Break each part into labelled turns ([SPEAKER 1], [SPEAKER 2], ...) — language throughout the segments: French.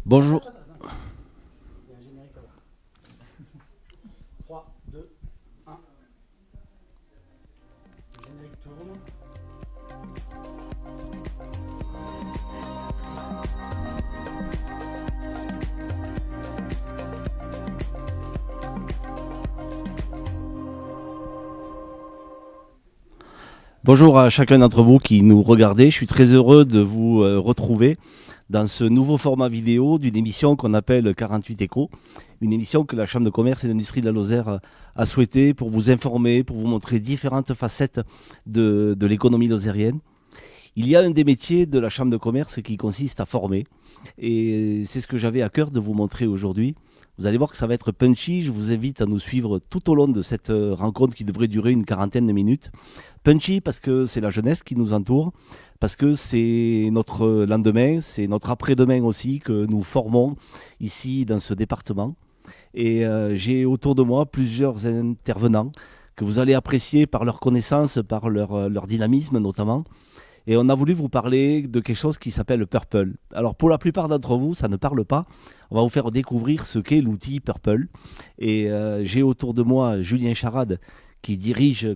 [SPEAKER 1] Bonjour.
[SPEAKER 2] 3, 2, 1. Le générique tourne.
[SPEAKER 1] Bonjour à chacun d'entre vous qui nous regardez. Je suis très heureux de vous retrouver dans ce nouveau format vidéo d'une émission qu'on appelle 48 Échos. Une émission que la Chambre de commerce et d'industrie de la Lozère a souhaité pour vous informer, pour vous montrer différentes facettes de l'économie lozérienne. Il y a un des métiers de la Chambre de commerce qui consiste à former. Et c'est ce que j'avais à cœur de vous montrer aujourd'hui. Vous allez voir que ça va être punchy. Je vous invite à nous suivre tout au long de cette rencontre qui devrait durer une quarantaine de minutes. Punchy parce que c'est la jeunesse qui nous entoure, parce que c'est notre lendemain, c'est notre après-demain aussi que nous formons ici dans ce département. Et j'ai autour de moi plusieurs intervenants que vous allez apprécier par leur connaissance, par leur dynamisme notamment. Et on a voulu vous parler de quelque chose qui s'appelle Purple. Alors pour la plupart d'entre vous, ça ne parle pas. On va vous faire découvrir ce qu'est l'outil Purple. Et j'ai autour de moi Julien Charade qui dirige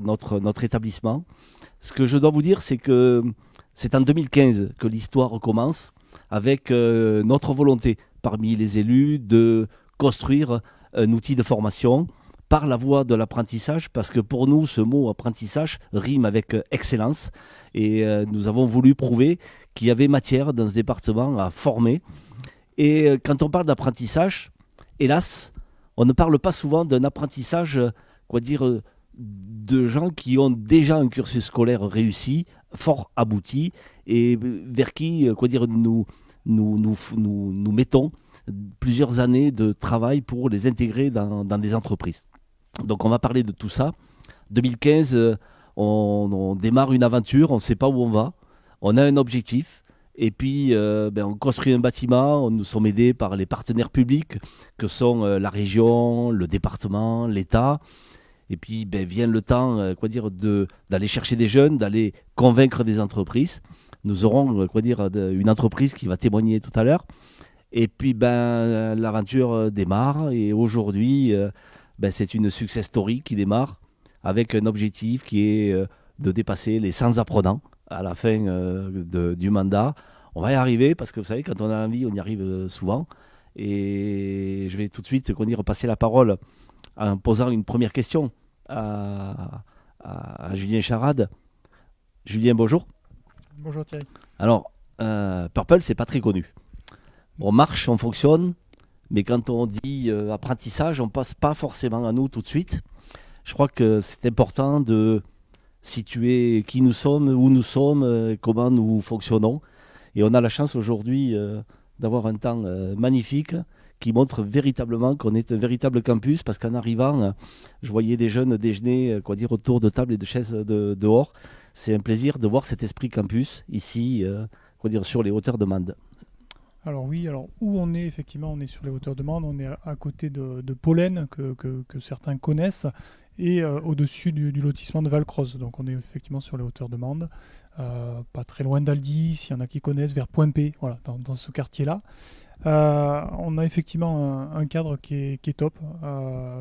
[SPEAKER 1] notre établissement. Ce que je dois vous dire, c'est que c'est en 2015 que l'histoire commence avec notre volonté parmi les élus de construire un outil de formation par la voie de l'apprentissage, parce que pour nous, ce mot apprentissage rime avec excellence. Et nous avons voulu prouver qu'il y avait matière dans ce département à former. Et quand on parle d'apprentissage, hélas, on ne parle pas souvent d'un apprentissage, de gens qui ont déjà un cursus scolaire réussi, fort abouti, et vers qui, nous mettons plusieurs années de travail pour les intégrer dans des entreprises. Donc on va parler de tout ça. 2015, on démarre une aventure, on ne sait pas où on va, on a un objectif, et puis on construit un bâtiment, nous sommes aidés par les partenaires publics que sont la région, le département, l'État. Et puis vient le temps d'aller chercher des jeunes, d'aller convaincre des entreprises. Nous aurons une entreprise qui va témoigner tout à l'heure. Et puis l'aventure démarre, et aujourd'hui c'est une success story qui démarre avec un objectif qui est de dépasser les 100 apprenants à la fin du mandat. On va y arriver parce que vous savez, quand on a envie, on y arrive souvent. Et je vais tout de suite passer la parole en posant une première question à Julien Charade. Julien, bonjour.
[SPEAKER 3] Bonjour Thierry.
[SPEAKER 1] Alors, Purple, c'est pas très connu. On marche, on fonctionne, mais quand on dit apprentissage, on passe pas forcément à nous tout de suite. Je crois que c'est important de situer qui nous sommes, où nous sommes, comment nous fonctionnons. Et on a la chance aujourd'hui d'avoir un temps magnifique qui montre véritablement qu'on est un véritable campus, parce qu'en arrivant, je voyais des jeunes déjeuner autour de tables et de chaises dehors. C'est un plaisir de voir cet esprit campus ici, sur les hauteurs de Mende.
[SPEAKER 3] Alors oui, où on est effectivement, on est sur les hauteurs de Mende, on est à côté de Pollen que certains connaissent, et au-dessus du lotissement de Valcroze. Donc on est effectivement sur les hauteurs de Mende, pas très loin d'Aldi, s'il y en a qui connaissent, vers Point-P, voilà, dans ce quartier-là. On a effectivement un cadre qui est top,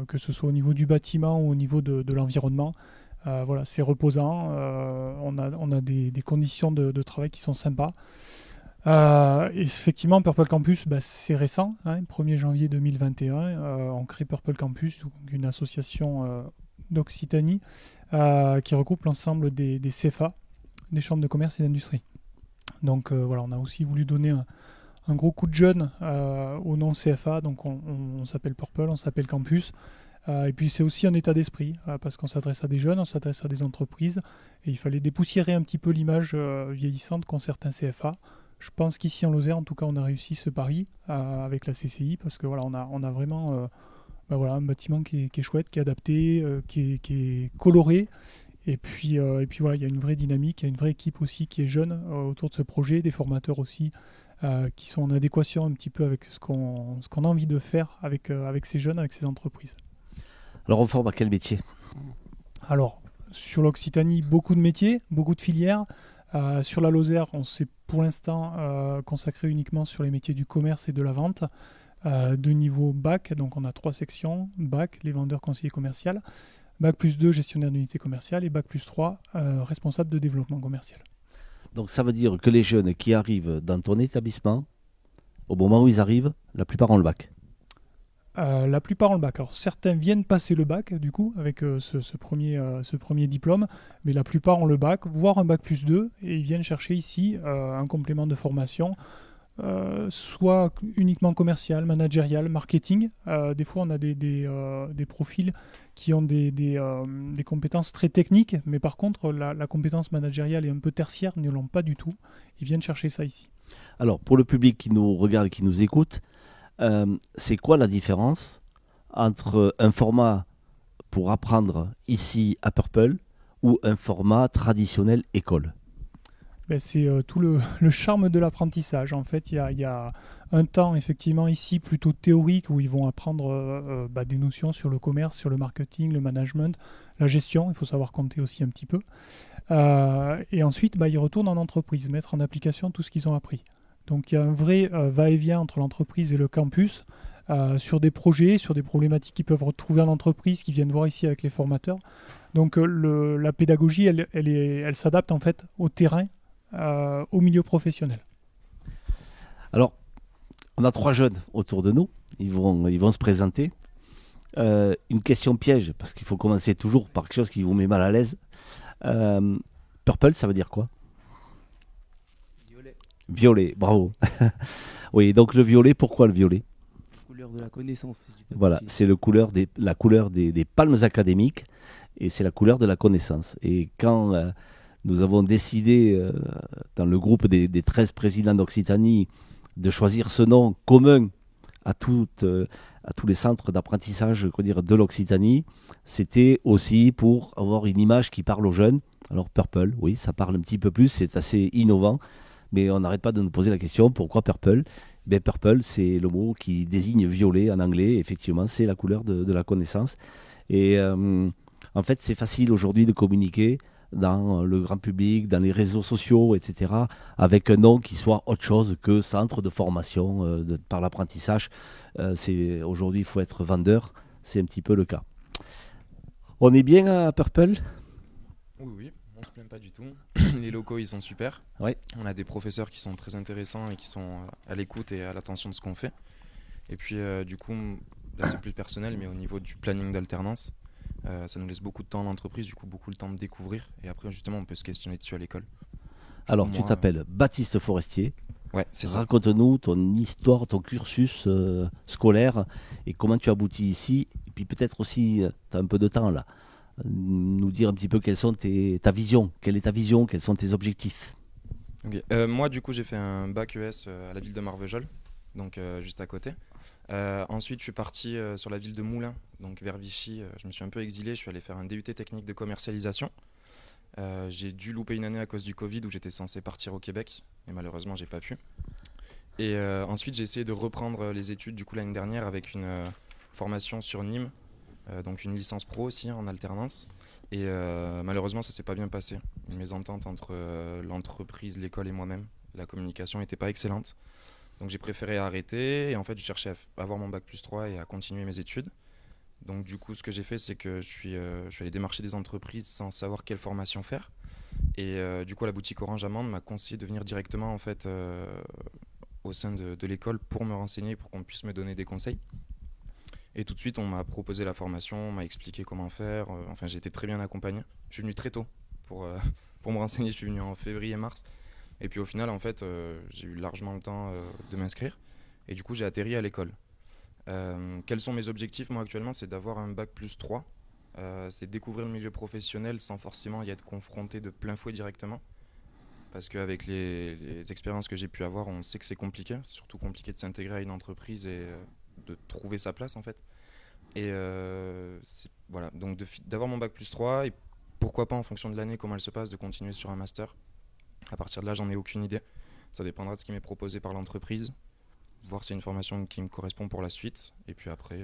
[SPEAKER 3] que ce soit au niveau du bâtiment ou au niveau de l'environnement. Voilà, c'est reposant, on a des conditions de travail qui sont sympas. Et effectivement, Purple Campus, c'est récent, 1er janvier 2021, on crée Purple Campus, donc une association d'Occitanie qui regroupe l'ensemble des CFA, des chambres de commerce et d'industrie. Donc voilà, on a aussi voulu donner un gros coup de jeune au nom CFA, donc on s'appelle Purple, on s'appelle Campus. Et puis c'est aussi un état d'esprit, parce qu'on s'adresse à des jeunes, on s'adresse à des entreprises, et il fallait dépoussiérer un petit peu l'image vieillissante qu'ont certains CFA. Je pense qu'ici en Lozère, en tout cas, on a réussi ce pari avec la CCI, parce que voilà, on a vraiment un bâtiment qui est chouette, qui est adapté, qui est coloré. Et puis voilà, il y a une vraie dynamique, il y a une vraie équipe aussi qui est jeune autour de ce projet, des formateurs aussi qui sont en adéquation un petit peu avec ce qu'on a envie de faire avec ces jeunes, avec ces entreprises.
[SPEAKER 1] Alors on forme à quel métier ?
[SPEAKER 3] Alors, sur l'Occitanie, beaucoup de métiers, beaucoup de filières. Sur la Lozère, on s'est pour l'instant consacré uniquement sur les métiers du commerce et de la vente, de niveau bac. Donc on a 3 sections, bac, les vendeurs conseillers commerciaux, bac plus 2, gestionnaire d'unité commerciale, et bac plus 3, responsable de développement commercial.
[SPEAKER 1] Donc ça veut dire que les jeunes qui arrivent dans ton établissement, au moment où ils arrivent, la plupart ont le bac.
[SPEAKER 3] La plupart ont le bac. Alors certains viennent passer le bac du coup avec ce premier diplôme, mais la plupart ont le bac, voire un bac plus 2, et ils viennent chercher ici un complément de formation, soit uniquement commercial, managérial, marketing. Des fois on a des profils qui ont des compétences très techniques, mais par contre la compétence managériale est un peu tertiaire, ils ne l'ont pas du tout. Ils viennent chercher ça ici.
[SPEAKER 1] Alors pour le public qui nous regarde et qui nous écoute, c'est quoi la différence entre un format pour apprendre ici à Purple ou un format traditionnel école?
[SPEAKER 3] Ben, c'est tout le charme de l'apprentissage. En fait, il y a un temps effectivement ici plutôt théorique où ils vont apprendre des notions sur le commerce, sur le marketing, le management, la gestion. Il faut savoir compter aussi un petit peu. Et ensuite, ils retournent en entreprise, mettre en application tout ce qu'ils ont appris. Donc il y a un vrai va-et-vient entre l'entreprise et le campus sur des projets, sur des problématiques qu'ils peuvent retrouver en entreprise, qu'ils viennent voir ici avec les formateurs. Donc la pédagogie, elle s'adapte en fait au terrain, au milieu professionnel.
[SPEAKER 1] Alors, on a 3 jeunes autour de nous, ils vont se présenter. Une question piège, parce qu'il faut commencer toujours par quelque chose qui vous met mal à l'aise. Purple, ça veut dire quoi?
[SPEAKER 4] Violet,
[SPEAKER 1] Violet, bravo. Oui, donc le violet, pourquoi le violet?
[SPEAKER 4] couleur de la connaissance. Si je dis pas de
[SPEAKER 1] Voilà,
[SPEAKER 4] bêtises.
[SPEAKER 1] c'est la couleur des palmes académiques et c'est la couleur de la connaissance. Et quand nous avons décidé, dans le groupe des 13 présidents d'Occitanie, de choisir ce nom commun à tous les centres d'apprentissage de l'Occitanie, c'était aussi pour avoir une image qui parle aux jeunes. Alors Purple, oui, ça parle un petit peu plus, c'est assez innovant, mais on n'arrête pas de nous poser la question, pourquoi Purple? Ben, Purple, c'est le mot qui désigne violet en anglais, effectivement, c'est la couleur de la connaissance. Et en fait, c'est facile aujourd'hui de communiquer dans le grand public, dans les réseaux sociaux, etc., avec un nom qui soit autre chose que centre de formation par l'apprentissage. Aujourd'hui, il faut être vendeur, c'est un petit peu le cas. On est bien à Purple?
[SPEAKER 5] Oui, oui, on se plaint pas du tout. Les locaux, ils sont super.
[SPEAKER 1] Ouais.
[SPEAKER 5] On a des professeurs qui sont très intéressants et qui sont à l'écoute et à l'attention de ce qu'on fait. Et puis, du coup, là, c'est plus personnel, mais au niveau du planning d'alternance, ça nous laisse beaucoup de temps en entreprise, du coup, beaucoup le temps de découvrir. Et après, justement, on peut se questionner dessus à l'école.
[SPEAKER 1] Alors,
[SPEAKER 5] Moi,
[SPEAKER 1] tu t'appelles Baptiste Forestier.
[SPEAKER 5] Ouais, c'est ça.
[SPEAKER 1] Raconte-nous ton histoire, ton cursus scolaire et comment tu aboutis ici. Et puis peut-être aussi, tu as un peu de temps là, nous dire un petit peu quelle est ta vision, quels sont tes objectifs.
[SPEAKER 5] Ok. Moi, du coup, j'ai fait un bac ES à la ville de Marvejols, donc juste à côté. Ensuite, je suis parti sur la ville de Moulins, donc vers Vichy. Je me suis un peu exilé, je suis allé faire un DUT technique de commercialisation. J'ai dû louper une année à cause du Covid où j'étais censé partir au Québec, mais malheureusement, j'ai pas pu. Et ensuite, j'ai essayé de reprendre les études du coup l'année dernière avec une formation sur Nîmes, donc une licence pro aussi en alternance. Et malheureusement, ça s'est pas bien passé. Une mésentente entre l'entreprise, l'école et moi-même. La communication n'était pas excellente. Donc j'ai préféré arrêter et en fait je cherchais à avoir mon bac plus 3 et à continuer mes études. Donc du coup ce que j'ai fait c'est que je suis allé démarcher des entreprises sans savoir quelle formation faire. Et du coup la boutique Orange Amande m'a conseillé de venir directement en fait au sein de l'école pour me renseigner, pour qu'on puisse me donner des conseils. Et tout de suite on m'a proposé la formation, on m'a expliqué comment faire. Enfin j'ai été très bien accompagné. Je suis venu très tôt pour me renseigner, je suis venu en février-mars. Et puis au final, en fait, j'ai eu largement le temps de m'inscrire. Et du coup, j'ai atterri à l'école. Quels sont mes objectifs, moi, actuellement? C'est d'avoir un bac plus 3. C'est découvrir le milieu professionnel sans forcément y être confronté de plein fouet directement. Parce qu'avec les expériences que j'ai pu avoir, on sait que c'est compliqué. C'est surtout compliqué de s'intégrer à une entreprise et de trouver sa place, en fait. Et voilà, donc d'avoir mon bac plus 3 et pourquoi pas, en fonction de l'année, comment elle se passe, de continuer sur un master. À partir de là, j'en ai aucune idée. Ça dépendra de ce qui m'est proposé par l'entreprise. Voir si c'est une formation qui me correspond pour la suite. Et puis après,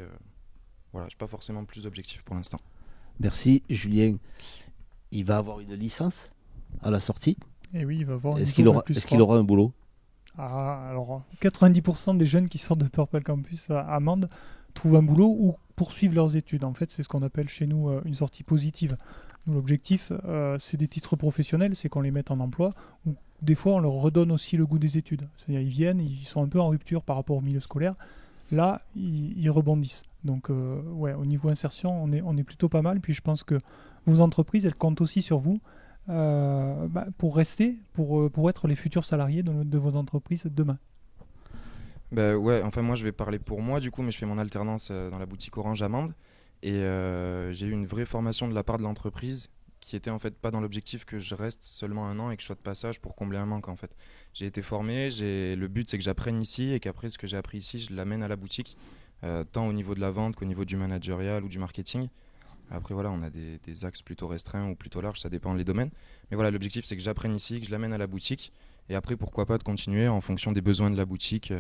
[SPEAKER 5] voilà, je n'ai pas forcément plus d'objectifs pour l'instant.
[SPEAKER 1] Merci Julien. Il va avoir une licence à la sortie.
[SPEAKER 3] Et oui, il va avoir
[SPEAKER 1] Est-ce
[SPEAKER 3] une
[SPEAKER 1] qu'il
[SPEAKER 3] zone
[SPEAKER 1] aura,
[SPEAKER 3] plus
[SPEAKER 1] est-ce qu'il
[SPEAKER 3] 3.
[SPEAKER 1] aura un boulot?
[SPEAKER 3] Alors, 90% des jeunes qui sortent de Purple Campus à Mende trouvent un boulot ou poursuivent leurs études. En fait, c'est ce qu'on appelle chez nous une sortie positive. Nous, l'objectif, c'est des titres professionnels, c'est qu'on les mette en emploi. Ou des fois, on leur redonne aussi le goût des études. C'est-à-dire, ils viennent, ils sont un peu en rupture par rapport au milieu scolaire. Là, ils rebondissent. Donc, ouais, au niveau insertion, on est plutôt pas mal. Puis, je pense que vos entreprises, elles comptent aussi sur vous pour rester, pour être les futurs salariés de vos entreprises demain.
[SPEAKER 5] Bah ouais, enfin moi je vais parler pour moi du coup, mais je fais mon alternance dans la boutique Orange à Mende et j'ai eu une vraie formation de la part de l'entreprise qui était en fait pas dans l'objectif que je reste seulement un an et que je sois de passage pour combler un manque en fait. J'ai été formé, le but c'est que j'apprenne ici et qu'après ce que j'ai appris ici je l'amène à la boutique, tant au niveau de la vente qu'au niveau du managérial ou du marketing. Après voilà, on a des axes plutôt restreints ou plutôt larges, ça dépend des domaines. Mais voilà, l'objectif c'est que j'apprenne ici, que je l'amène à la boutique et après pourquoi pas de continuer en fonction des besoins de la boutique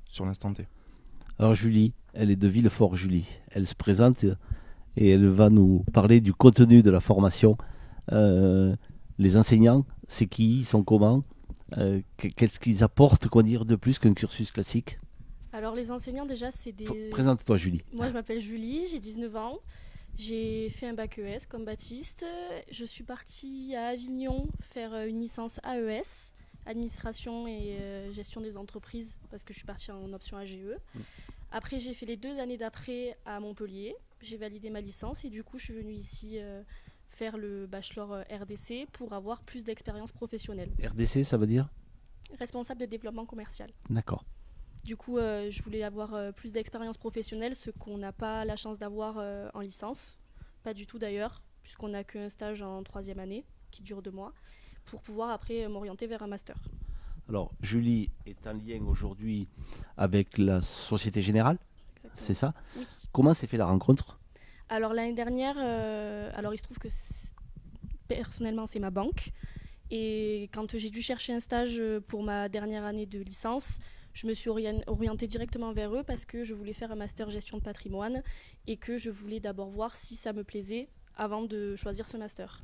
[SPEAKER 5] sur l'instant T.
[SPEAKER 1] Alors Julie, elle est de Villefort, Julie. Elle se présente et elle va nous parler du contenu de la formation. Les enseignants, c'est qui? Ils sont comment? Qu'est-ce qu'ils apportent, quoi dire, de plus qu'un cursus classique?
[SPEAKER 6] Alors les enseignants déjà c'est des...
[SPEAKER 1] Présente-toi Julie.
[SPEAKER 6] Moi je m'appelle Julie, j'ai 19 ans. J'ai fait un bac ES comme Baptiste. Je suis partie à Avignon faire une licence AES, administration et gestion des entreprises, parce que je suis partie en option AGE. Après, j'ai fait les 2 années d'après à Montpellier. J'ai validé ma licence et du coup, je suis venue ici faire le bachelor RDC pour avoir plus d'expérience professionnelle.
[SPEAKER 1] RDC, ça veut dire?
[SPEAKER 6] Responsable de développement commercial.
[SPEAKER 1] D'accord.
[SPEAKER 6] Du coup, je voulais avoir plus d'expérience professionnelle, ce qu'on n'a pas la chance d'avoir en licence. Pas du tout d'ailleurs, puisqu'on n'a qu'un stage en 3e année, qui dure 2 mois, pour pouvoir après m'orienter vers un master.
[SPEAKER 1] Alors, Julie est en lien aujourd'hui avec la Société Générale,
[SPEAKER 6] Exactement.
[SPEAKER 1] c'est ça?
[SPEAKER 6] Oui.
[SPEAKER 1] Comment s'est fait la rencontre?
[SPEAKER 6] Alors l'année dernière, alors il se trouve que personnellement c'est ma banque. Et quand j'ai dû chercher un stage pour ma dernière année de licence, je me suis orientée directement vers eux parce que je voulais faire un master gestion de patrimoine et que je voulais d'abord voir si ça me plaisait avant de choisir ce master.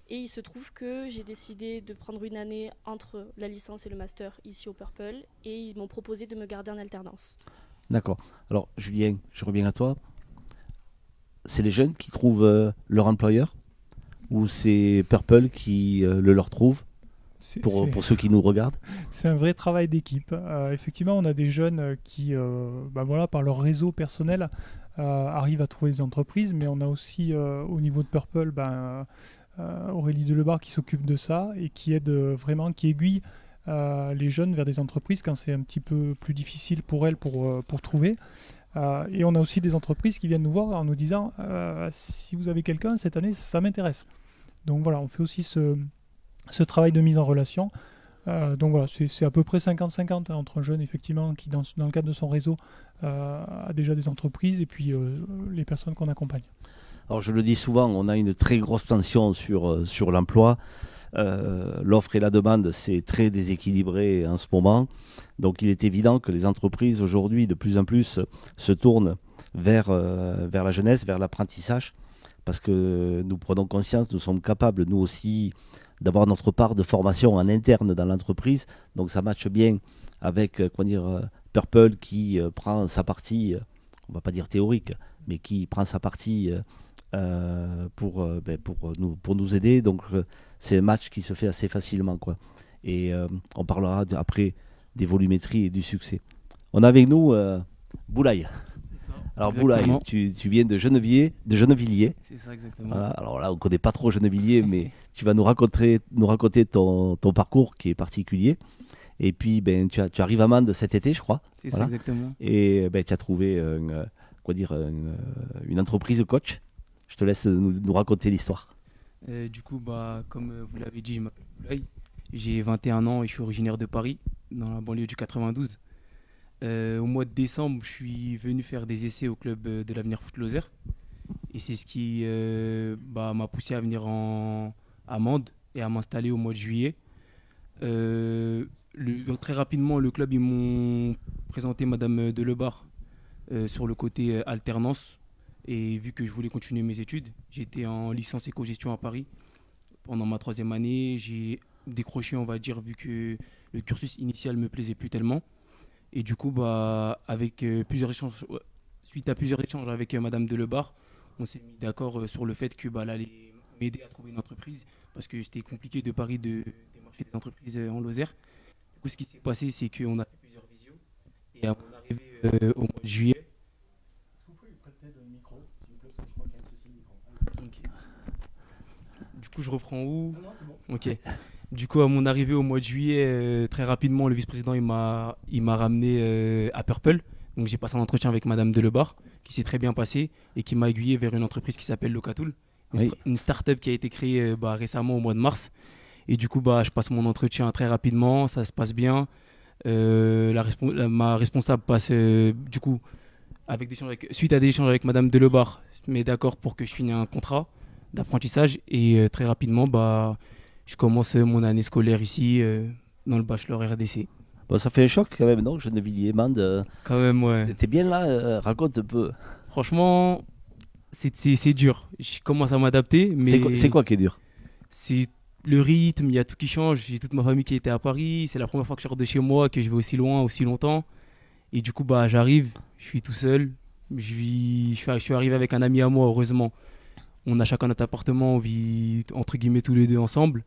[SPEAKER 6] Et il se trouve que j'ai décidé de prendre une année entre la licence et le master ici au Purple et ils m'ont proposé de me garder en alternance.
[SPEAKER 1] D'accord. Alors, Julien, je reviens à toi. C'est les jeunes qui trouvent leur employeur ou c'est Purple qui le leur trouve pour ceux qui nous regardent?
[SPEAKER 3] C'est un vrai travail d'équipe. Effectivement, on a des jeunes qui, voilà, par leur réseau personnel, arrivent à trouver des entreprises, mais on a aussi au niveau de Purple Aurélie Delebarre qui s'occupe de ça et qui aide vraiment, qui aiguille les jeunes vers des entreprises quand c'est un petit peu plus difficile pour elles pour trouver. Et on a aussi des entreprises qui viennent nous voir en nous disant si vous avez quelqu'un cette année, ça m'intéresse. Donc voilà, on fait aussi ce travail de mise en relation. Donc voilà, c'est à peu près 50-50 entre un jeune effectivement qui dans le cadre de son réseau a déjà des entreprises et puis les personnes qu'on accompagne.
[SPEAKER 1] Alors je le dis souvent, on a une très grosse tension sur l'emploi. L'offre et la demande, c'est très déséquilibré en ce moment. Donc il est évident que les entreprises aujourd'hui de plus en plus se tournent vers la jeunesse, vers l'apprentissage, parce que nous prenons conscience, nous sommes capables nous aussi d'avoir notre part de formation en interne dans l'entreprise. Donc ça matche bien avec Purple qui prend sa partie, on ne va pas dire théorique, mais qui prend sa partie pour nous aider. Donc c'est un match qui se fait assez facilement, quoi. Et on parlera après des volumétries et du succès. On a avec nous Boulaye. Alors
[SPEAKER 4] Exactement.
[SPEAKER 1] Boulaye, tu viens de Gennevilliers.
[SPEAKER 4] C'est ça, exactement.
[SPEAKER 1] Voilà. Alors là, on ne connaît pas trop Gennevilliers, mais tu vas nous raconter ton parcours qui est particulier. Et puis, tu arrives à Mende cet été, je crois.
[SPEAKER 4] C'est
[SPEAKER 1] Voilà.
[SPEAKER 4] ça, exactement.
[SPEAKER 1] Et tu as trouvé une entreprise coach. Je te laisse nous raconter l'histoire.
[SPEAKER 4] Du coup, comme vous l'avez dit, je m'appelle Boulaye. J'ai 21 ans et je suis originaire de Paris, dans la banlieue du 92. Au mois de décembre, je suis venu faire des essais au club de l'Avenir Foot Lozère. Et c'est ce qui m'a poussé à venir à Mende et à m'installer au mois de juillet. Très rapidement, le club, ils m'ont présenté Madame Delebarre sur le côté alternance. Et vu que je voulais continuer mes études, j'étais en licence éco-gestion à Paris. Pendant ma 3e année, j'ai décroché, on va dire, vu que le cursus initial me plaisait plus tellement. Et du coup, bah, avec plusieurs échanges, ouais, suite à plusieurs échanges avec Madame Delebarre, on s'est mis d'accord sur le fait que bah, elle allait m'aider à trouver une entreprise parce que c'était compliqué de Paris de démarcher des entreprises en Lozère. Du coup, ce qui s'est passé, c'est qu'on a fait plusieurs visios et à mon arrivée au mois de juillet.
[SPEAKER 2] Est-ce que vous pouvez lui prêter le micro, s'il vous plaît, parce que je crois qu'il y a un souci de micro.
[SPEAKER 4] Ok. Du coup, je reprends où?
[SPEAKER 2] Non, non, c'est bon.
[SPEAKER 4] Ok. Du coup, à mon arrivée au mois de juillet, très rapidement, le vice-président il m'a ramené à Purple. Donc, j'ai passé un entretien avec Madame Delebarre, qui s'est très bien passé et qui m'a aiguillé vers une entreprise qui s'appelle Locatool,
[SPEAKER 1] Oui.
[SPEAKER 4] une start-up qui a été créée récemment au mois de mars. Et du coup, bah, je passe mon entretien très rapidement, ça se passe bien. Ma responsable passe, du coup, suite à des échanges avec Madame Delebarre, je me mets d'accord pour que je finisse un contrat d'apprentissage et très rapidement, bah, je commence mon année scolaire ici dans le bachelor RDC.
[SPEAKER 1] Bon, ça fait un choc quand même, non, Gennevilliers, Mende.
[SPEAKER 4] Quand même, ouais.
[SPEAKER 1] T'es bien là, raconte un peu.
[SPEAKER 4] Franchement, c'est dur. Je commence à m'adapter, mais
[SPEAKER 1] C'est quoi qui est dur?
[SPEAKER 4] c'est le rythme, il y a tout qui change. J'ai toute ma famille qui était à Paris. C'est la première fois que je sors de chez moi, que je vais aussi loin, aussi longtemps. Et du coup, bah, j'arrive, je suis tout seul. Je suis arrivé avec un ami à moi, heureusement. On a chacun notre appartement, on vit entre guillemets tous les deux ensemble.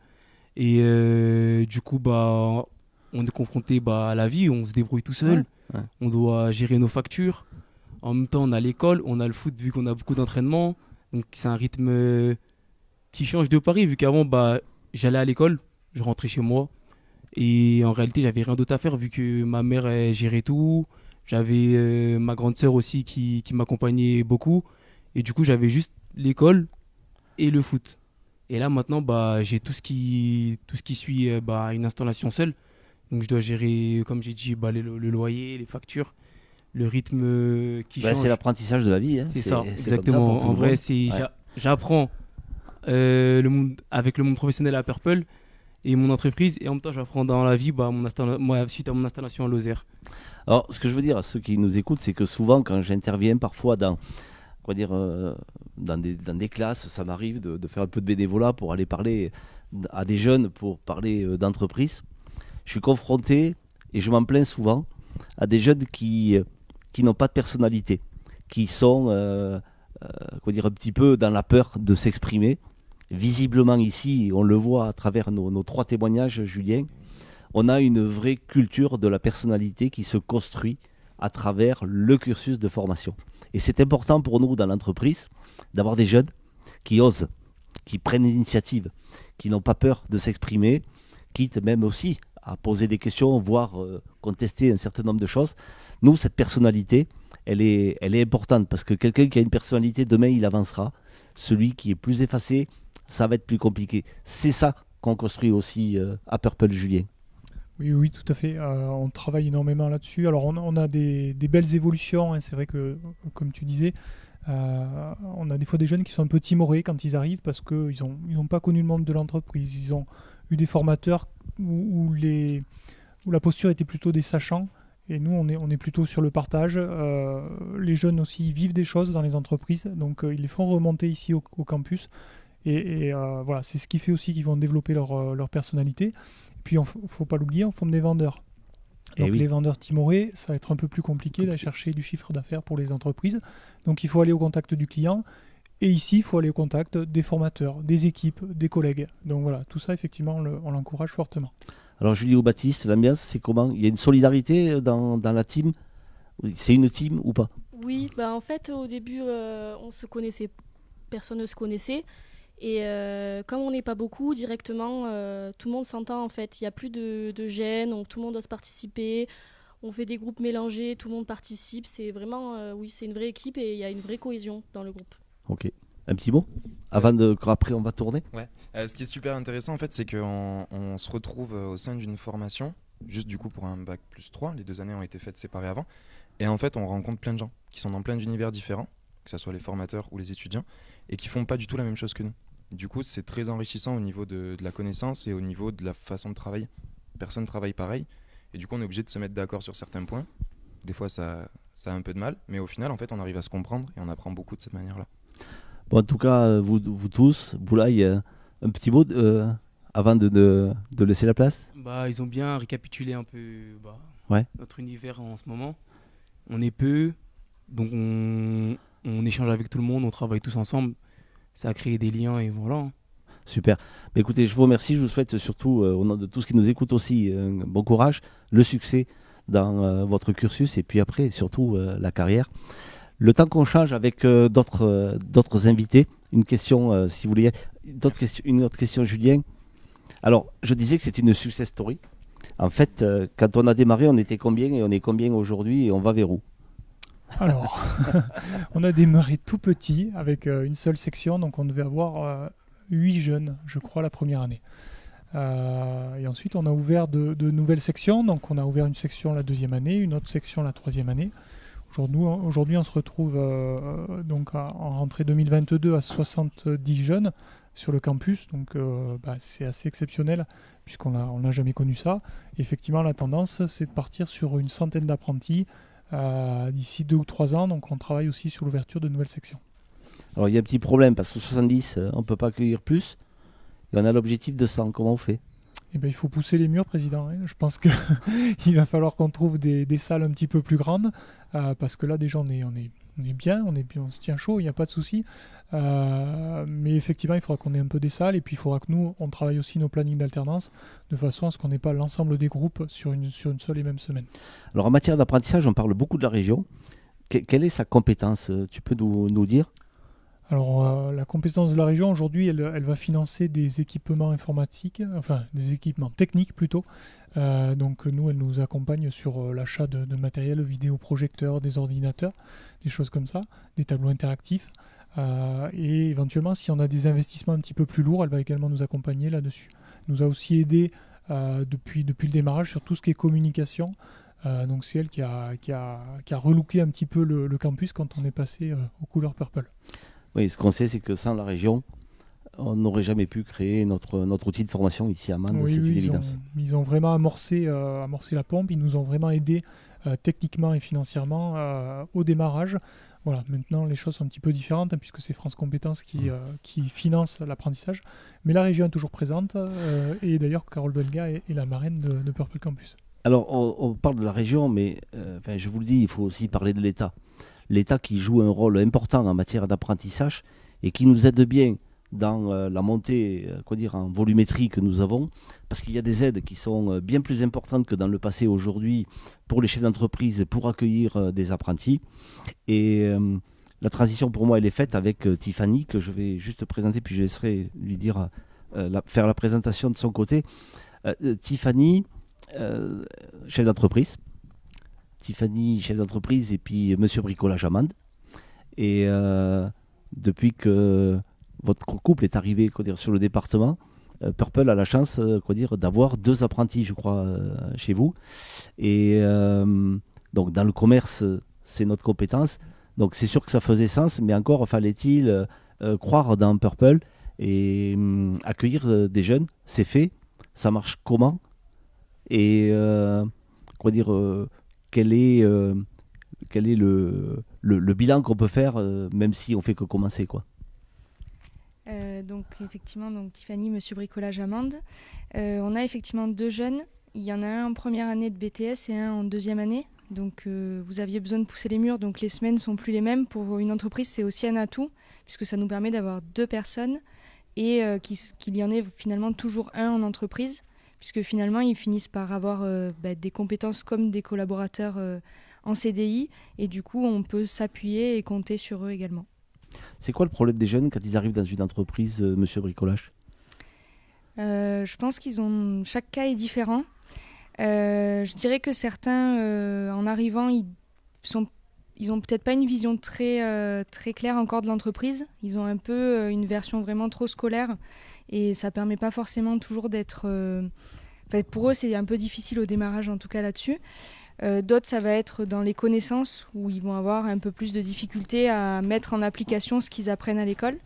[SPEAKER 4] Et du coup, bah, on est confronté bah, à la vie, on se débrouille tout seul.
[SPEAKER 1] Ouais.
[SPEAKER 4] On doit gérer nos factures. En même temps, on a l'école, on a le foot vu qu'on a beaucoup d'entraînement. Donc c'est un rythme qui change de Paris, vu qu'avant, bah, j'allais à l'école, je rentrais chez moi. Et en réalité, j'avais rien d'autre à faire vu que ma mère elle, gérait tout. J'avais ma grande sœur aussi qui m'accompagnait beaucoup. Et du coup, j'avais juste l'école et le foot. Et là, maintenant, bah, j'ai tout ce qui suit bah, une installation seule. Donc, je dois gérer, comme j'ai dit, bah, le loyer, les factures, le rythme qui
[SPEAKER 1] Bah,
[SPEAKER 4] change.
[SPEAKER 1] c'est l'apprentissage de la vie. Hein.
[SPEAKER 4] C'est ça,
[SPEAKER 1] comme
[SPEAKER 4] exactement.
[SPEAKER 1] pour tout
[SPEAKER 4] En
[SPEAKER 1] le
[SPEAKER 4] vrai,
[SPEAKER 1] monde.
[SPEAKER 4] c'est
[SPEAKER 1] Ouais.
[SPEAKER 4] j'apprends le monde avec le monde professionnel à Purple et mon entreprise, et en même temps, j'apprends dans la vie bah, moi, suite à mon installation à Lozère.
[SPEAKER 1] Alors, ce que je veux dire à ceux qui nous écoutent, c'est que souvent, quand j'interviens parfois dans des classes, ça m'arrive de faire un peu de bénévolat pour aller parler à des jeunes, pour parler d'entreprise. Je suis confronté, et je m'en plains souvent, à des jeunes qui n'ont pas de personnalité, qui sont un petit peu dans la peur de s'exprimer. Visiblement ici, on le voit à travers nos 3 témoignages, Julien, on a une vraie culture de la personnalité qui se construit à travers le cursus de formation. Et c'est important pour nous dans l'entreprise d'avoir des jeunes qui osent, qui prennent l'initiative, qui n'ont pas peur de s'exprimer, quitte même aussi à poser des questions, voire contester un certain nombre de choses. Nous, cette personnalité, elle est importante parce que quelqu'un qui a une personnalité, demain, il avancera. Celui qui est plus effacé, ça va être plus compliqué. C'est ça qu'on construit aussi à Purple, Julien.
[SPEAKER 3] Oui, oui, tout à fait. On travaille énormément là-dessus. Alors, on a des belles évolutions, hein. C'est vrai que, comme tu disais, on a des fois des jeunes qui sont un peu timorés quand ils arrivent parce qu'ils n'ont pas connu le monde de l'entreprise. Ils ont eu des formateurs où la posture était plutôt des sachants. Et nous, on est plutôt sur le partage. Les jeunes aussi vivent des choses dans les entreprises. Donc, ils les font remonter ici au campus. Et voilà, c'est ce qui fait aussi qu'ils vont développer leur personnalité. Puis, il ne faut pas l'oublier, on forme des vendeurs. Donc,
[SPEAKER 1] oui.
[SPEAKER 3] les vendeurs timorés, ça va être un peu plus compliqué d'aller chercher du chiffre d'affaires pour les entreprises. Donc, il faut aller au contact du client. Et ici, il faut aller au contact des formateurs, des équipes, des collègues. Donc voilà, tout ça, effectivement, on l'encourage fortement.
[SPEAKER 1] Alors, Julie ou Baptiste, l'ambiance, c'est comment? Il y a une solidarité dans la team? C'est une team ou pas?
[SPEAKER 6] Oui, bah en fait, au début, on se connaissait, personne ne se connaissait. Et comme on n'est pas beaucoup, directement, tout le monde s'entend en fait. Il n'y a plus de gêne, donc tout le monde ose participer. On fait des groupes mélangés, tout le monde participe. C'est vraiment, oui, c'est une vraie équipe et il y a une vraie cohésion dans le groupe.
[SPEAKER 1] Ok. Un petit mot après on va tourner.
[SPEAKER 5] Ouais. Ce qui est super intéressant en fait, c'est qu'on se retrouve au sein d'une formation, juste du coup pour un bac plus 3, les 2 années ont été faites séparées avant, et en fait on rencontre plein de gens qui sont dans plein d'univers différents, que ce soit les formateurs ou les étudiants, et qui font pas du tout la même chose que nous. Du coup c'est très enrichissant au niveau de la connaissance et au niveau de la façon de travailler. Personne ne travaille pareil, et du coup on est obligé de se mettre d'accord sur certains points. Des fois ça a un peu de mal, mais au final en fait on arrive à se comprendre et on apprend beaucoup de cette manière-là.
[SPEAKER 1] Bon, en tout cas, vous tous, Boulaye, un petit mot avant de laisser la place?
[SPEAKER 4] Bah, ils ont bien récapitulé un peu
[SPEAKER 1] Ouais.
[SPEAKER 4] notre univers en ce moment. On est peu, donc on échange avec tout le monde, on travaille tous ensemble. Ça a créé des liens et voilà.
[SPEAKER 1] Super. Bah, écoutez, je vous remercie. Je vous souhaite surtout, au nom de tous ceux qui nous écoutent aussi, bon courage, le succès dans votre cursus et puis après, surtout, la carrière. Le temps qu'on change avec d'autres invités, une question, si vous voulez, une autre question, Julien. Alors, je disais que c'est une success story. En fait, quand on a démarré, on était combien et on est combien aujourd'hui et on va vers où?
[SPEAKER 3] Alors, on a démarré tout petit avec une seule section, donc on devait avoir 8 jeunes, je crois, la première année. Et ensuite, on a ouvert de nouvelles sections, donc on a ouvert une section la deuxième année, une autre section la troisième année. Aujourd'hui, on se retrouve donc en rentrée 2022 à 70 jeunes sur le campus, donc c'est assez exceptionnel puisqu'on n'a jamais connu ça. Et effectivement, la tendance, c'est de partir sur une centaine d'apprentis d'ici 2 ou 3 ans, donc on travaille aussi sur l'ouverture de nouvelles sections.
[SPEAKER 1] Alors, il y a un petit problème parce que 70, on ne peut pas accueillir plus et on a l'objectif de 100. Comment on fait?
[SPEAKER 3] Eh ben, il faut pousser les murs, président. Je pense qu'il va falloir qu'on trouve des salles un petit peu plus grandes, parce que là, déjà, on est bien, on se tient chaud, il n'y a pas de souci. Mais effectivement, il faudra qu'on ait un peu des salles, et puis il faudra que nous, on travaille aussi nos plannings d'alternance, de façon à ce qu'on n'ait pas l'ensemble des groupes sur une seule et même semaine.
[SPEAKER 1] Alors, en matière d'apprentissage, on parle beaucoup de la région. Quelle est sa compétence? Tu peux nous dire?
[SPEAKER 3] Alors, la compétence de la région, aujourd'hui, elle va financer des équipements informatiques, enfin des équipements techniques plutôt. Donc nous, elle nous accompagne sur l'achat de matériel, vidéoprojecteurs, des ordinateurs, des choses comme ça, des tableaux interactifs. Et éventuellement, si on a des investissements un petit peu plus lourds, elle va également nous accompagner là-dessus. Elle nous a aussi aidé depuis le démarrage sur tout ce qui est communication. Donc c'est elle qui a relooké un petit peu le campus quand on est passé aux couleurs purple.
[SPEAKER 1] Oui, ce qu'on sait, c'est que sans la région, on n'aurait jamais pu créer notre outil de formation ici à Mende, c'est une évidence.
[SPEAKER 3] Ils ont vraiment amorcé la pompe, ils nous ont vraiment aidés techniquement et financièrement au démarrage. Voilà, maintenant les choses sont un petit peu différentes puisque c'est France Compétences qui finance l'apprentissage. Mais la région est toujours présente et d'ailleurs Carole Belga est la marraine de Purple Campus.
[SPEAKER 1] Alors, on parle de la région, mais je vous le dis, il faut aussi parler de l'État. L'État qui joue un rôle important en matière d'apprentissage et qui nous aide bien dans la montée en volumétrie que nous avons, parce qu'il y a des aides qui sont bien plus importantes que dans le passé aujourd'hui pour les chefs d'entreprise pour accueillir des apprentis. Et la transition pour moi, elle est faite avec Tiffany, que je vais juste présenter, puis je laisserai lui dire faire la présentation de son côté. Tiffany, chef d'entreprise. Tiffany, chef d'entreprise, et puis Monsieur Bricolage à Mende. Et depuis que votre couple est arrivé sur le département, Purple a la chance d'avoir 2 apprentis, je crois, chez vous. Et donc dans le commerce, c'est notre compétence. Donc c'est sûr que ça faisait sens, mais encore fallait-il croire dans Purple et accueillir des jeunes. C'est fait. Ça marche comment? Et quel est le bilan qu'on peut faire, même si on fait que commencer, quoi.
[SPEAKER 7] Donc effectivement, Tiffany, Monsieur Bricolage à Mende. On a effectivement 2 jeunes. Il y en a un en première année de BTS et un en deuxième année. Donc vous aviez besoin de pousser les murs, donc les semaines sont plus les mêmes. Pour une entreprise, c'est aussi un atout, puisque ça nous permet d'avoir 2 personnes et qu'il y en ait finalement toujours un en entreprise, puisque finalement ils finissent par avoir des compétences comme des collaborateurs en CDI, et du coup on peut s'appuyer et compter sur eux également.
[SPEAKER 1] C'est quoi le problème des jeunes quand ils arrivent dans une entreprise, Monsieur Bricolage?
[SPEAKER 7] Je pense chaque cas est différent. Je dirais que certains, en arrivant, ils ont peut-être pas une vision très claire encore de l'entreprise. Ils ont un peu une version vraiment trop scolaire, et ça permet pas forcément toujours d'être... pour eux, c'est un peu difficile au démarrage, en tout cas là-dessus. D'autres, ça va être dans les connaissances, où ils vont avoir un peu plus de difficultés à mettre en application ce qu'ils apprennent à l'école.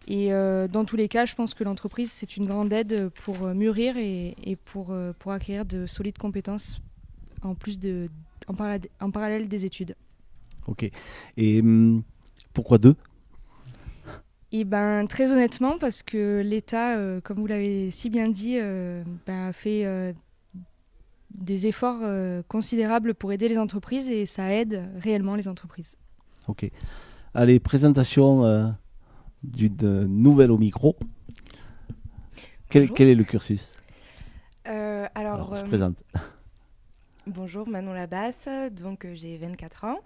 [SPEAKER 7] Et dans tous les cas, je pense que l'entreprise, c'est une grande aide pour mûrir et pour acquérir de solides compétences en parallèle des études.
[SPEAKER 1] Ok. Et pourquoi 2?
[SPEAKER 7] Et ben très honnêtement, parce que l'État, comme vous l'avez si bien dit, a fait des efforts considérables pour aider les entreprises et ça aide réellement les entreprises.
[SPEAKER 1] Ok. Allez, présentation d'une nouvelle au micro.
[SPEAKER 8] Bonjour.
[SPEAKER 1] Quel est le cursus?
[SPEAKER 8] Alors,
[SPEAKER 1] On se présente.
[SPEAKER 8] bonjour, Manon Labasse, donc j'ai 24 ans.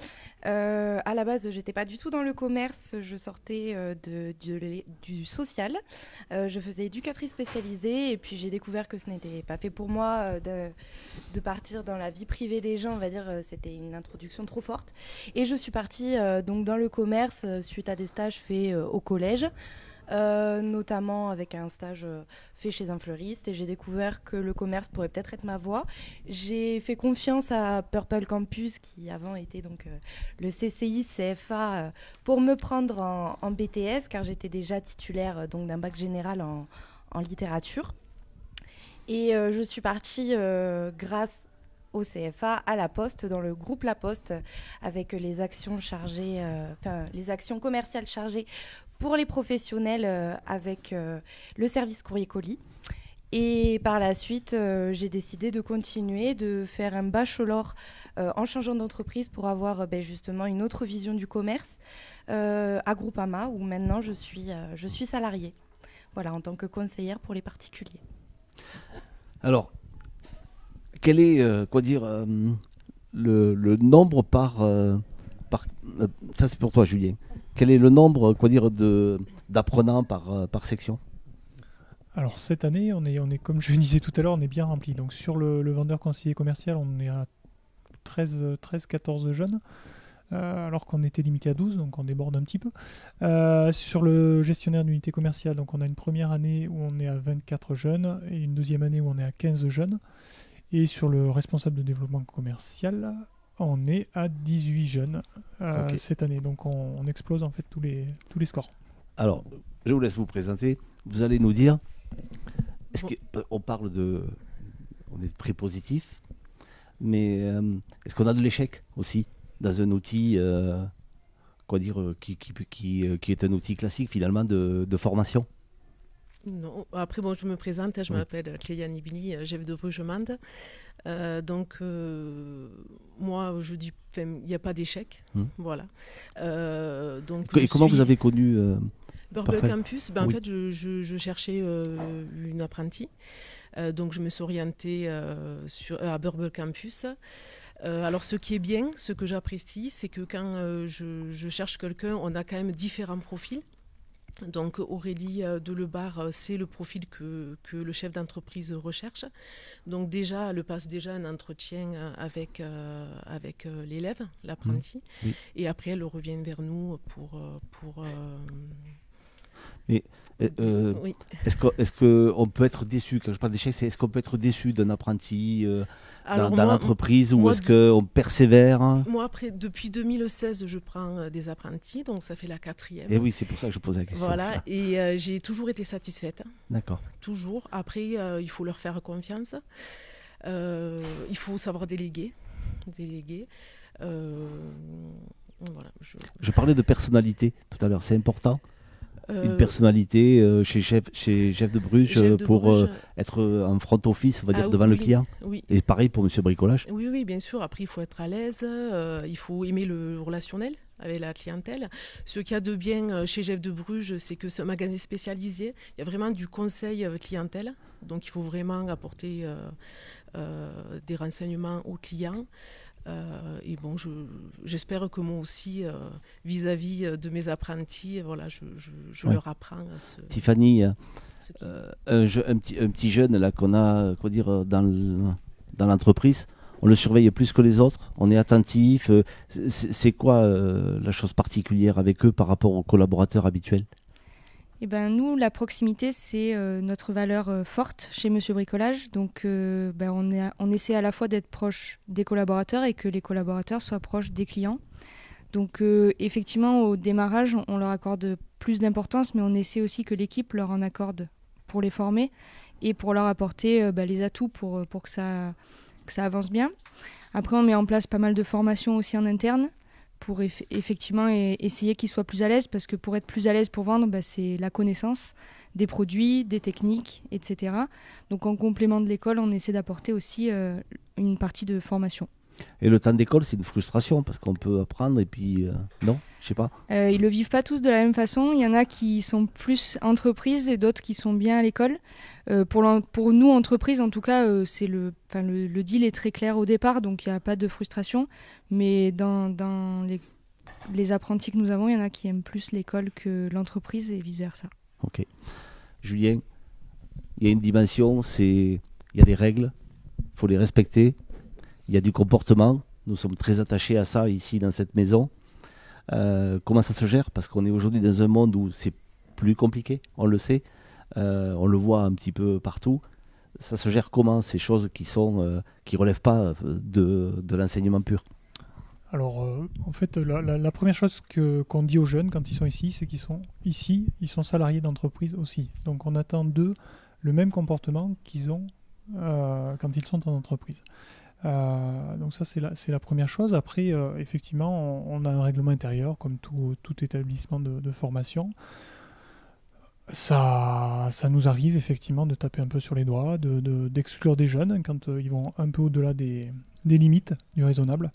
[SPEAKER 8] À la base, j'étais pas du tout dans le commerce, je sortais du social. Je faisais éducatrice spécialisée et puis j'ai découvert que ce n'était pas fait pour moi de partir dans la vie privée des gens, on va dire, c'était une introduction trop forte. Et je suis partie donc dans le commerce suite à des stages faits au collège. Notamment avec un stage fait chez un fleuriste et j'ai découvert que le commerce pourrait peut-être être ma voie. J'ai fait confiance à Purple Campus qui avant était donc le CCI CFA pour me prendre en BTS car j'étais déjà titulaire donc d'un bac général en littérature et je suis partie grâce au CFA à La Poste, dans le groupe La Poste, avec les actions chargées, les actions commerciales chargées pour les professionnels avec le service courrier-colis. Et par la suite, j'ai décidé de continuer, de faire un bachelor en changeant d'entreprise pour avoir justement une autre vision du commerce à Groupama, où maintenant je suis salariée, voilà, en tant que conseillère pour les particuliers.
[SPEAKER 1] Alors, quel est le nombre par ça c'est pour toi Julien. Quel est le nombre d'apprenants par section?
[SPEAKER 3] Alors cette année, on est comme je disais tout à l'heure, on est bien rempli. Donc sur le vendeur conseiller commercial, on est à 13-14 jeunes, alors qu'on était limité à 12, donc on déborde un petit peu. Sur le gestionnaire d'unité commerciale, donc on a une première année où on est à 24 jeunes et une deuxième année où on est à 15 jeunes. Et sur le responsable de développement commercial, on est à 18 jeunes cette année. Donc on explose en fait tous les scores.
[SPEAKER 1] Alors, je vous laisse vous présenter. Vous allez nous dire, on est très positif, mais est-ce qu'on a de l'échec aussi dans un outil qui est un outil classique finalement de formation?
[SPEAKER 9] Non, après bon, je me présente, je m'appelle Clélia Nibili, chef de Bruges-Mende. Donc moi je dis il n'y a pas d'échec, voilà. Donc,
[SPEAKER 1] et comment vous avez connu
[SPEAKER 9] Purple Campus? En fait je cherchais une apprentie, donc je me suis orientée à Purple Campus. Alors ce qui est bien, ce que j'apprécie, c'est que quand je cherche quelqu'un, on a quand même différents profils. Donc Aurélie Delebarre, c'est le profil que le chef d'entreprise recherche. Donc déjà, elle passe déjà un entretien avec l'élève, l'apprenti. Oui. Et après, elle revient vers nous pour
[SPEAKER 1] Mais oui. Est-ce qu'on peut être déçu, quand je parle d'échec, est-ce qu'on peut être déçu d'un apprenti dans l'entreprise ou est-ce qu'on persévère?
[SPEAKER 9] Moi, depuis 2016, je prends des apprentis, donc ça fait la 4e.
[SPEAKER 1] Et oui, c'est pour ça que je posais la question.
[SPEAKER 9] Voilà, et j'ai toujours été satisfaite.
[SPEAKER 1] D'accord.
[SPEAKER 9] Toujours. Après, il faut leur faire confiance. Il faut savoir déléguer. Voilà,
[SPEAKER 1] je parlais de personnalité tout à l'heure, c'est important. Une personnalité chez Jeff de Bruges pour être en front office, on va dire, devant le client.
[SPEAKER 9] Oui.
[SPEAKER 1] Et pareil pour Monsieur Bricolage.
[SPEAKER 9] Oui, bien sûr. Après, il faut être à l'aise, il faut aimer le relationnel avec la clientèle. Ce qu'il y a de bien chez Jeff de Bruges, c'est que c'est un magasin spécialisé. Il y a vraiment du conseil clientèle. Donc, il faut vraiment apporter des renseignements aux clients. Et bon, j'espère que moi aussi, vis-à-vis de mes apprentis, voilà, je leur apprends.
[SPEAKER 1] Tiffany, un petit jeune là qu'on a, dans l'entreprise, on le surveille plus que les autres, on est attentif. C'est quoi la chose particulière avec eux par rapport aux collaborateurs habituels?
[SPEAKER 7] Eh ben, nous, la proximité, c'est notre valeur forte chez Monsieur Bricolage. Donc, on essaie à la fois d'être proche des collaborateurs et que les collaborateurs soient proches des clients. Donc, effectivement, au démarrage, on leur accorde plus d'importance, mais on essaie aussi que l'équipe leur en accorde pour les former et pour leur apporter les atouts pour que ça avance bien. Après, on met en place pas mal de formations aussi en interne pour effectivement essayer qu'ils soient plus à l'aise, parce que pour être plus à l'aise pour vendre, c'est la connaissance des produits, des techniques, etc. Donc en complément de l'école, on essaie d'apporter aussi une partie de formation.
[SPEAKER 1] Et le temps d'école, c'est une frustration parce qu'on peut apprendre et puis non, je sais pas.
[SPEAKER 7] Ils le vivent pas tous de la même façon. Il y en a qui sont plus entreprises et d'autres qui sont bien à l'école. Pour nous, entreprises, en tout cas, le deal est très clair au départ, donc il n'y a pas de frustration. Mais dans les apprentis que nous avons, il y en a qui aiment plus l'école que l'entreprise et vice-versa.
[SPEAKER 1] Ok. Julien, il y a une dimension, il y a des règles, il faut les respecter. Il y a du comportement, nous sommes très attachés à ça ici dans cette maison. Comment ça se gère? Parce qu'on est aujourd'hui dans un monde où c'est plus compliqué, on le sait, on le voit un petit peu partout. Ça se gère comment, ces choses qui relèvent pas de l'enseignement pur?
[SPEAKER 3] Alors, en fait, la première chose qu'on dit aux jeunes quand ils sont ici, c'est qu'ils sont ici, ils sont salariés d'entreprise aussi. Donc, on attend d'eux le même comportement qu'ils ont quand ils sont en entreprise. Donc ça, c'est la première chose. Après, effectivement, on a un règlement intérieur, comme tout établissement de formation. Ça nous arrive effectivement de taper un peu sur les doigts, d'exclure des jeunes quand ils vont un peu au-delà des limites du raisonnable.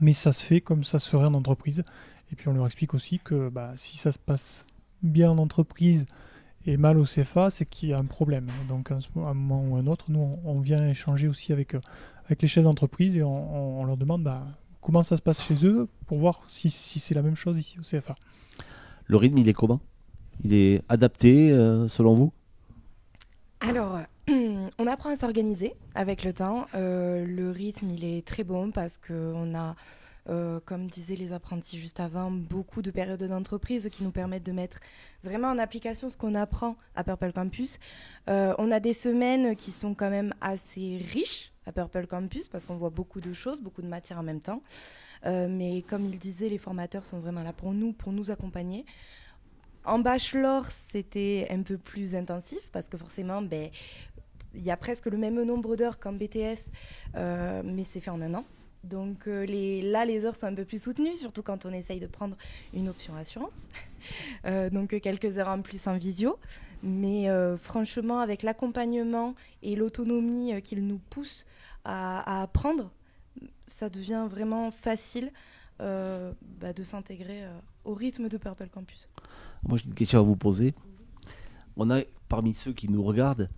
[SPEAKER 3] Mais ça se fait comme ça se ferait en entreprise. Et puis on leur explique aussi que si ça se passe bien en entreprise et mal au CFA, c'est qu'il y a un problème. Donc à un moment ou à un autre, nous, on vient échanger aussi avec les chefs d'entreprise et on leur demande comment ça se passe chez eux pour voir si c'est la même chose ici au CFA.
[SPEAKER 1] Le rythme, il est comment? Il est adapté selon vous?
[SPEAKER 8] Alors, on apprend à s'organiser avec le temps. Le rythme, il est très bon parce qu'on a, comme disaient les apprentis juste avant, beaucoup de périodes d'entreprise qui nous permettent de mettre vraiment en application ce qu'on apprend à Purple Campus. On a des semaines qui sont quand même assez riches à Purple Campus parce qu'on voit beaucoup de choses, beaucoup de matières en même temps. Mais comme il disait, les formateurs sont vraiment là pour nous accompagner. En bachelor, c'était un peu plus intensif parce que forcément, il y a presque le même nombre d'heures qu'en BTS, mais c'est fait en un an. Donc les heures sont un peu plus soutenues, surtout quand on essaye de prendre une option assurance. Donc quelques heures en plus en visio. Mais franchement, avec l'accompagnement et l'autonomie qu'ils nous poussent à apprendre, ça devient vraiment facile de s'intégrer au rythme de Purple Campus.
[SPEAKER 1] Moi, j'ai une question à vous poser. On a, parmi ceux qui nous regardent,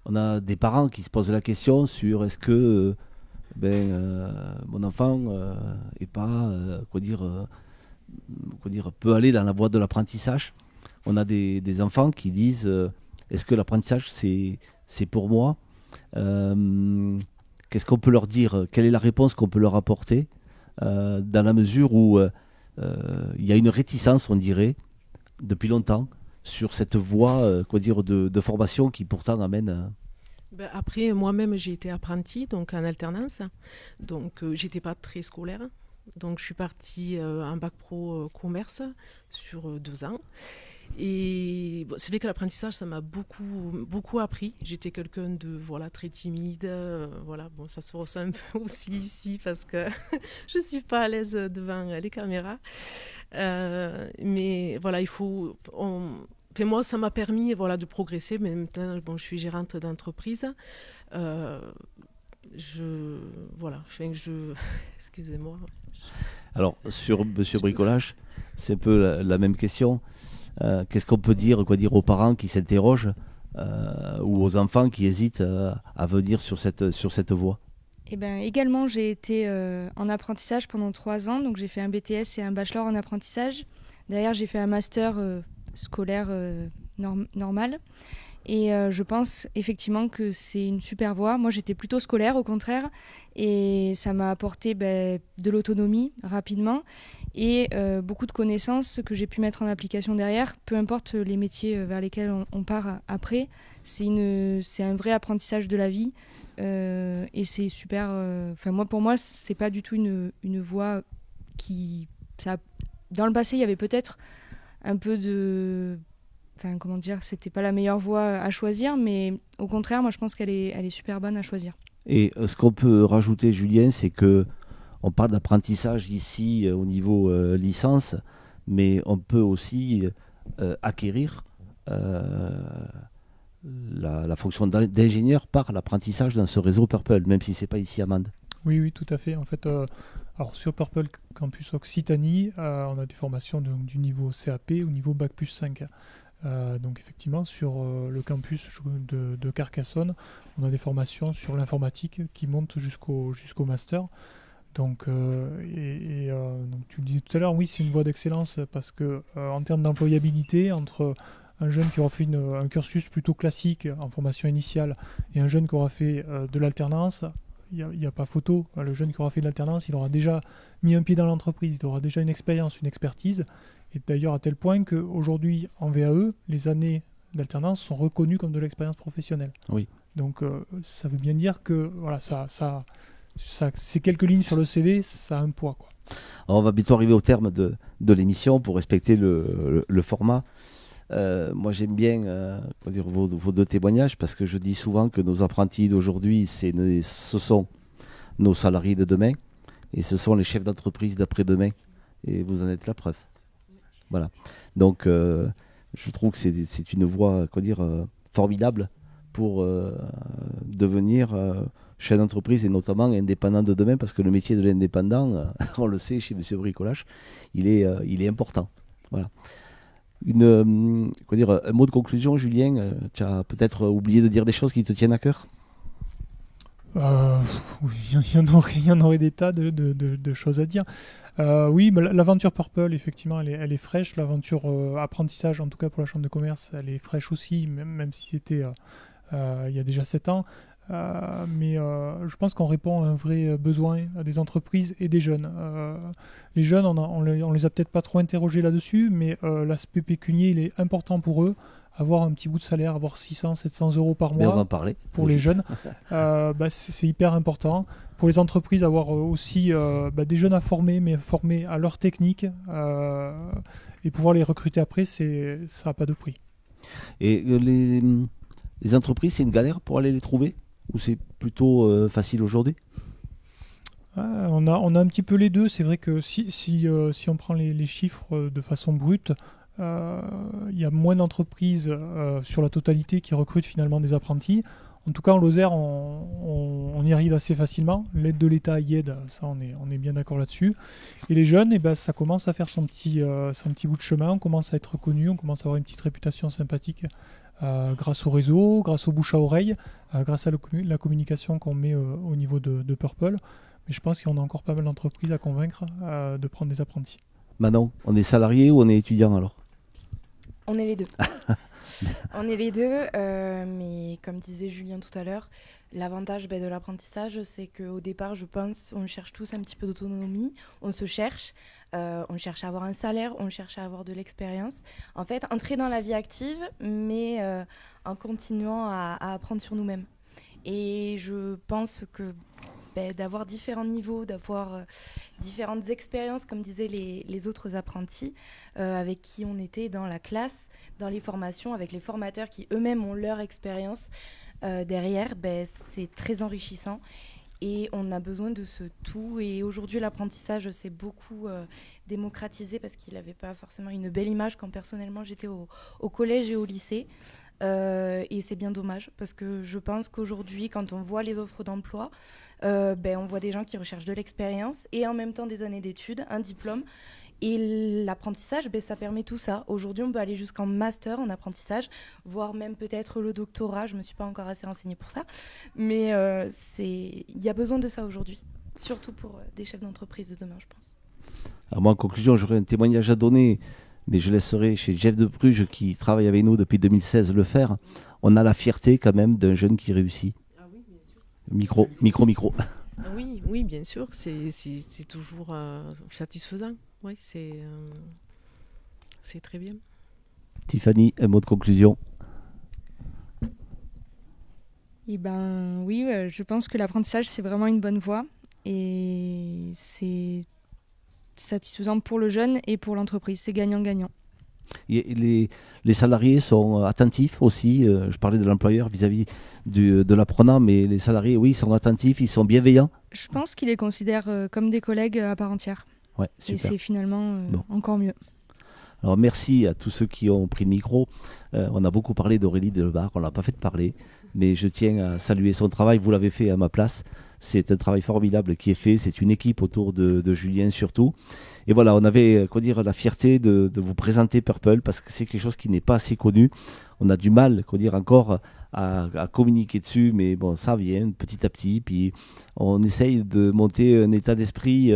[SPEAKER 1] on a des parents qui se posent la question sur est-ce que mon enfant est pas, peut aller dans la voie de l'apprentissage. On a des enfants qui disent est-ce que l'apprentissage c'est pour moi? Qu'est-ce qu'on peut leur dire? Quelle est la réponse qu'on peut leur apporter dans la mesure où il y a une réticence, on dirait, depuis longtemps, sur cette voie de formation qui pourtant amène...
[SPEAKER 9] Après, moi-même, j'ai été apprentie, donc en alternance. Donc, j'étais pas très scolaire. Donc, je suis partie en bac pro commerce sur 2 ans. Et c'est vrai que l'apprentissage, ça m'a beaucoup appris. J'étais quelqu'un de très timide. Ça se ressent un peu aussi ici parce que je suis pas à l'aise devant les caméras. Mais voilà, il faut... moi, ça m'a permis de progresser. Mais maintenant, je suis gérante d'entreprise. Excusez-moi.
[SPEAKER 1] Alors, sur Monsieur Bricolage, c'est un peu la même question. Qu'est-ce qu'on peut dire aux parents qui s'interrogent ou aux enfants qui hésitent à venir sur cette voie?
[SPEAKER 7] Également, j'ai été en apprentissage pendant 3 ans. Donc, j'ai fait un BTS et un bachelor en apprentissage. Derrière, j'ai fait un master scolaire normal. Et je pense effectivement que c'est une super voie. Moi, j'étais plutôt scolaire, au contraire. Et ça m'a apporté de l'autonomie rapidement et beaucoup de connaissances que j'ai pu mettre en application derrière. Peu importe les métiers vers lesquels on part après, c'est un vrai apprentissage de la vie. Et c'est super... pour moi, c'est pas du tout une voie qui... Dans le passé, il y avait peut-être un peu de... c'était pas la meilleure voie à choisir, mais au contraire, moi je pense qu'elle est super bonne à choisir.
[SPEAKER 1] Et ce qu'on peut rajouter, Julien, c'est que on parle d'apprentissage ici au niveau licence, mais on peut aussi acquérir la fonction d'ingénieur par l'apprentissage dans ce réseau Purple, même si ce n'est pas ici à Mende.
[SPEAKER 3] Oui, oui, tout à fait. En fait, alors sur Purple Campus Occitanie, on a des formations du niveau CAP au niveau Bac plus 5. Donc effectivement, sur le campus de Carcassonne, on a des formations sur l'informatique qui montent jusqu'au master. Donc, donc tu le disais tout à l'heure, oui, c'est une voie d'excellence parce que en termes d'employabilité, entre un jeune qui aura fait un cursus plutôt classique en formation initiale et un jeune qui aura fait de l'alternance, il n'y a pas photo. Le jeune qui aura fait de l'alternance, il aura déjà mis un pied dans l'entreprise, il aura déjà une expérience, une expertise. Et d'ailleurs à tel point qu'aujourd'hui, en VAE, les années d'alternance sont reconnues comme de l'expérience professionnelle.
[SPEAKER 1] Oui.
[SPEAKER 3] Donc ça veut bien dire que voilà, ces quelques lignes sur le CV, ça a un poids, quoi.
[SPEAKER 1] Alors, on va bientôt arriver au terme de l'émission pour respecter le format. Moi j'aime bien vos deux témoignages parce que je dis souvent que nos apprentis d'aujourd'hui, ce sont nos salariés de demain et ce sont les chefs d'entreprise d'après-demain. Et vous en êtes la preuve. Voilà. Donc je trouve que c'est une voie formidable pour devenir chef d'entreprise et notamment indépendant de demain, parce que le métier de l'indépendant, on le sait chez Monsieur Bricolache, il est important. Voilà. Un mot de conclusion, Julien, tu as peut-être oublié de dire des choses qui te tiennent à cœur.
[SPEAKER 3] Oui, il y en aurait des tas de choses à dire. Oui, mais l'aventure Purple, effectivement, elle est fraîche. L'aventure apprentissage, en tout cas pour la Chambre de commerce, elle est fraîche aussi, même si c'était il y a déjà 7 ans. Mais je pense qu'on répond à un vrai besoin des entreprises et des jeunes. Les jeunes, on les a peut-être pas trop interrogés là-dessus, mais l'aspect pécunier, il est important pour eux. Avoir un petit bout de salaire, avoir 600, 700 euros par mois,
[SPEAKER 1] on va en parler.
[SPEAKER 3] Pour les jeunes, c'est hyper important. Pour les entreprises, avoir aussi des jeunes à former, mais formés à leur technique, et pouvoir les recruter après, ça n'a pas de prix.
[SPEAKER 1] Et les entreprises, c'est une galère pour aller les trouver ? Ou c'est plutôt facile aujourd'hui ?
[SPEAKER 3] On a un petit peu les deux. C'est vrai que si on prend les chiffres de façon brute, il y a moins d'entreprises sur la totalité qui recrutent finalement des apprentis. En tout cas, en Lozère, on y arrive assez facilement. L'aide de l'État y aide, ça on est bien d'accord là-dessus. Et les jeunes, ça commence à faire son petit bout de chemin. On commence à être reconnu, on commence à avoir une petite réputation sympathique. Grâce au réseau, grâce au bouche à oreille, grâce à la communication qu'on met au niveau de Purple. Mais je pense qu'on a encore pas mal d'entreprises à convaincre de prendre des apprentis.
[SPEAKER 1] Manon, on est salarié ou on est étudiant alors ?
[SPEAKER 8] On est les deux. On est les deux, mais comme disait Julien tout à l'heure, l'avantage de l'apprentissage, c'est qu'au départ, je pense, on cherche tous un petit peu d'autonomie, on se cherche, on cherche à avoir un salaire, on cherche à avoir de l'expérience. En fait, entrer dans la vie active, mais en continuant à apprendre sur nous-mêmes. Et je pense que d'avoir différents niveaux, d'avoir différentes expériences, comme disaient les autres apprentis, avec qui on était dans la classe, dans les formations, avec les formateurs qui eux-mêmes ont leur expérience derrière, c'est très enrichissant. Et on a besoin de ce tout. Et aujourd'hui, l'apprentissage s'est beaucoup démocratisé parce qu'il n'avait pas forcément une belle image quand personnellement j'étais au collège et au lycée. Et c'est bien dommage parce que je pense qu'aujourd'hui, quand on voit les offres d'emploi, on voit des gens qui recherchent de l'expérience et en même temps des années d'études, un diplôme. Et l'apprentissage, ça permet tout ça. Aujourd'hui, on peut aller jusqu'en master en apprentissage, voire même peut-être le doctorat. Je ne me suis pas encore assez renseignée pour ça. Mais il y a besoin de ça aujourd'hui, surtout pour des chefs d'entreprise de demain, je pense.
[SPEAKER 1] Alors moi, en conclusion, j'aurais un témoignage à donner, mais je laisserai chez Jeff de Pruge, qui travaille avec nous depuis 2016, le faire. On a la fierté quand même d'un jeune qui réussit.
[SPEAKER 9] Ah oui, bien sûr.
[SPEAKER 1] Micro.
[SPEAKER 9] Oui, bien sûr. C'est toujours satisfaisant. Oui, c'est très bien.
[SPEAKER 1] Tiffany, un mot de conclusion.
[SPEAKER 7] Oui, je pense que l'apprentissage, c'est vraiment une bonne voie. Et c'est satisfaisant pour le jeune et pour l'entreprise. C'est gagnant-gagnant.
[SPEAKER 1] Les salariés sont attentifs aussi. Je parlais de l'employeur vis-à-vis de l'apprenant, mais les salariés, oui, ils sont attentifs, ils sont bienveillants.
[SPEAKER 7] Je pense qu'ils les considèrent comme des collègues à part entière.
[SPEAKER 1] Ouais,
[SPEAKER 7] Et
[SPEAKER 1] super.
[SPEAKER 7] c'est finalement encore mieux.
[SPEAKER 1] Alors merci à tous ceux qui ont pris le micro. On a beaucoup parlé d'Aurélie Delbar, on ne l'a pas fait parler, mais je tiens à saluer son travail, vous l'avez fait à ma place. C'est un travail formidable qui est fait, c'est une équipe autour de Julien surtout. Et voilà, on avait la fierté de vous présenter Purple parce que c'est quelque chose qui n'est pas assez connu. On a du mal encore à communiquer dessus, mais bon, ça vient petit à petit. Puis on essaye de monter un état d'esprit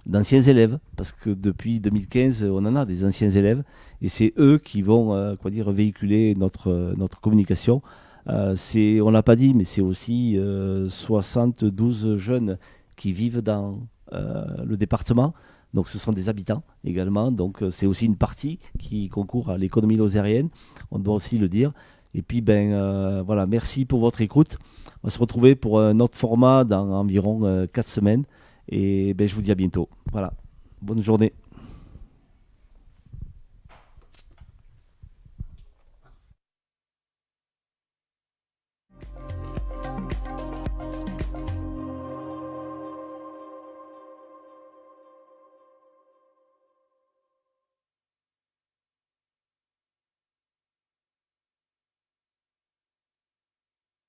[SPEAKER 1] d'anciens élèves, parce que depuis 2015, on en a des anciens élèves, et c'est eux qui vont véhiculer notre communication. On ne l'a pas dit, mais c'est aussi 72 jeunes qui vivent dans le département. Donc ce sont des habitants également. Donc c'est aussi une partie qui concourt à l'économie lozérienne. On doit aussi le dire. Et puis voilà, merci pour votre écoute. On va se retrouver pour un autre format dans environ 4 semaines. Et je vous dis à bientôt. Voilà, bonne journée.